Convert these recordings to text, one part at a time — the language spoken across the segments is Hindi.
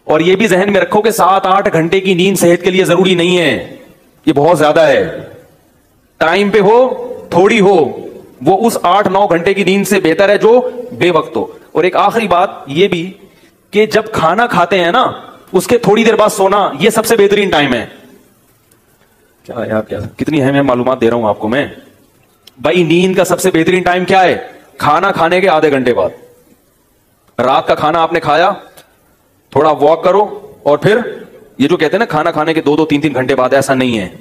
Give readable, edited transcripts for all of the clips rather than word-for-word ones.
और ये भी जहन में रखो कि 7-8 घंटे की नींद सेहत के लिए जरूरी नहीं है, ये बहुत ज्यादा है। टाइम पे हो थोड़ी हो, वो उस 8-9 घंटे की नींद से बेहतर है जो बेवक्त हो। और एक आखिरी बात ये भी कि जब खाना खाते हैं ना, उसके थोड़ी देर बाद सोना, ये सबसे बेहतरीन टाइम है। क्या यार, क्या कितनी अहम मालूमात दे रहा हूं आपको मैं। भाई नींद का सबसे बेहतरीन टाइम क्या है? खाना खाने के आधे घंटे बाद। रात का खाना आपने खाया, थोड़ा वॉक करो, और फिर ये जो कहते हैं ना खाना खाने के 2-2, 3-3 घंटे बाद, ऐसा नहीं है।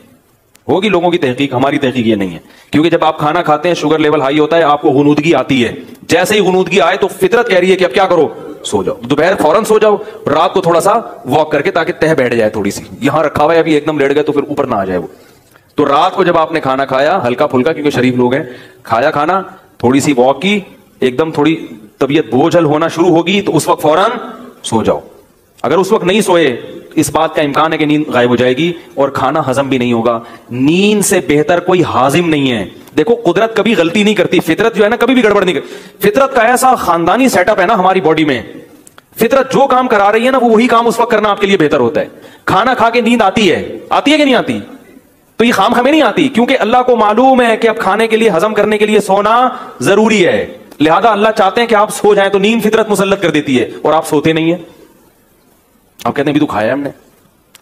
होगी लोगों की तहकीक, हमारी तहकीक ये नहीं है। क्योंकि जब आप खाना खाते हैं शुगर लेवल हाई होता है, आपको गुनूदगी आती है। जैसे ही गुनूदगी आए तो फितरत कह रही है कि अब क्या करो, सो जाओ। दोपहर फौरन सो जाओ, रात को थोड़ा सा वॉक करके, ताकि तह बैठ जाए थोड़ी सी। यहां रखा हुआ है अभी, एकदम लेट गए तो फिर ऊपर ना आ जाए वो। तो रात को जब आपने खाना खाया हल्का फुल्का, क्योंकि शरीफ लोग हैं, खाया खाना, थोड़ी सी वॉक की, एकदम थोड़ी तबीयत बोझल होना शुरू होगी तो उस वक्त फौरन सो जाओ। अगर उस वक्त नहीं सोए, इस बात का इम्कान है कि नींद गायब हो जाएगी और खाना हजम भी नहीं होगा। नींद से बेहतर कोई हाजिम नहीं है। देखो कुदरत कभी गलती नहीं करती, फितरत जो है ना कभी भी गड़बड़ नहीं करती। फितरत का ऐसा खानदानी सेटअप है ना हमारी बॉडी में, फितरत जो काम करा रही है ना, वो वही काम उस वक्त करना आपके लिए बेहतर होता है। खाना खा के नींद आती है कि नहीं आती? तो ये खाम हमें नहीं आती, क्योंकि अल्लाह को मालूम है कि अब खाने के लिए, हजम करने के लिए सोना जरूरी है। लिहाजा अल्लाह चाहते हैं कि आप सो जाएं, तो नींद फितरत मुसल्लत कर देती है और आप सोते नहीं है। आप कहते हैं अभी तो खाया हमने,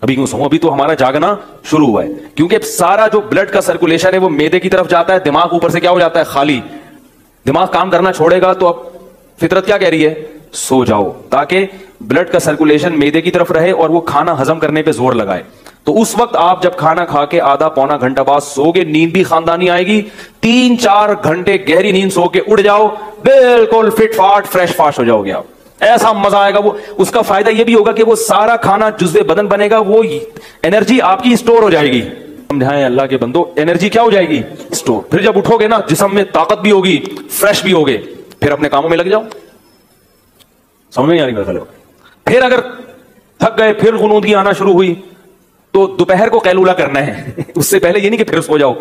अभी क्यों सो? अभी तो हमारा जागना शुरू हुआ है। क्योंकि सारा जो ब्लड का सर्कुलेशन है वो मैदे की तरफ जाता है, दिमाग ऊपर से क्या हो जाता है, खाली। दिमाग काम करना छोड़ेगा तो अब फितरत क्या कह रही है, सो जाओ, ताकि ब्लड का सर्कुलेशन मैदे की तरफ रहे और वो खाना हजम करने पे जोर लगाए। तो उस वक्त आप जब खाना खा के आधा पौना घंटा बाद सोगे, नींद भी खानदानी आएगी। 3-4 घंटे गहरी नींद सो के उड़ जाओ, बिल्कुल फिट फाट फ्रेश फास्ट हो जाओगे आप। ऐसा मजा आएगा। वो उसका फायदा ये भी होगा कि वो सारा खाना जुज़्वे बदन बनेगा, वो एनर्जी आपकी स्टोर हो जाएगी। समझाएं अल्लाह के बंदो, एनर्जी क्या हो जाएगी, स्टोर। फिर जब उठोगे ना, जिस्म में ताकत भी होगी, फ्रेश भी होगे, फिर अपने कामों में लग जाओ। समझ में नहीं आ रही मेरे ख्याल? फिर अगर थक गए, फिर गुनूदगी आना शुरू हुई, तो दोपहर को कैलूला करना है। उससे पहले ये नहीं कि फिर सो जाओ।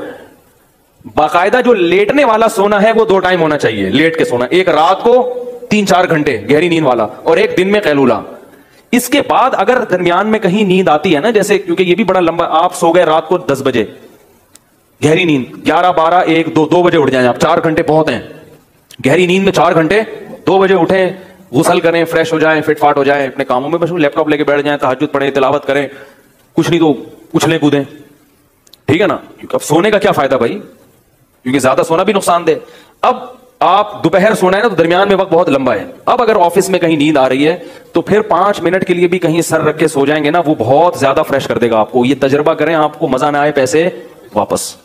बाकायदा जो लेटने वाला सोना है वो 2 टाइम होना चाहिए लेट के सोना। एक रात को 3-4 घंटे गहरी नींद वाला, और एक दिन में कैलूला। इसके बाद अगर दरमियान में कहीं नींद आती है ना, जैसे क्योंकि ये भी बड़ा लंबा, आप सो गए रात को 10 बजे, गहरी नींद 11, 12, 1, 2 बजे उठ जाए आप, 4 घंटे बहुत हैं। गहरी नींद में 4 घंटे, 2 बजे उठे, गुसल करें, फ्रेश हो जाएं, फिट फाट हो जाएं, अपने कामों में मशगूल, लैपटॉप लेके बैठ जाएं, तहज्जुद पढ़ें, तिलावत करें, कुछ नहीं तो उछलें कूदें, ठीक है ना? क्योंकि अब सोने का क्या फायदा भाई, क्योंकि ज्यादा सोना भी नुकसानदेह। अब आप दोपहर सोना है ना, तो दरमियान में वक्त बहुत लंबा है। अब अगर ऑफिस में कहीं नींद आ रही है तो फिर 5 मिनट के लिए भी कहीं सर रख के सो जाएंगे ना, वो बहुत ज्यादा फ्रेश कर देगा आपको। ये तजर्बा करें, आपको मजा ना आए, पैसे वापस।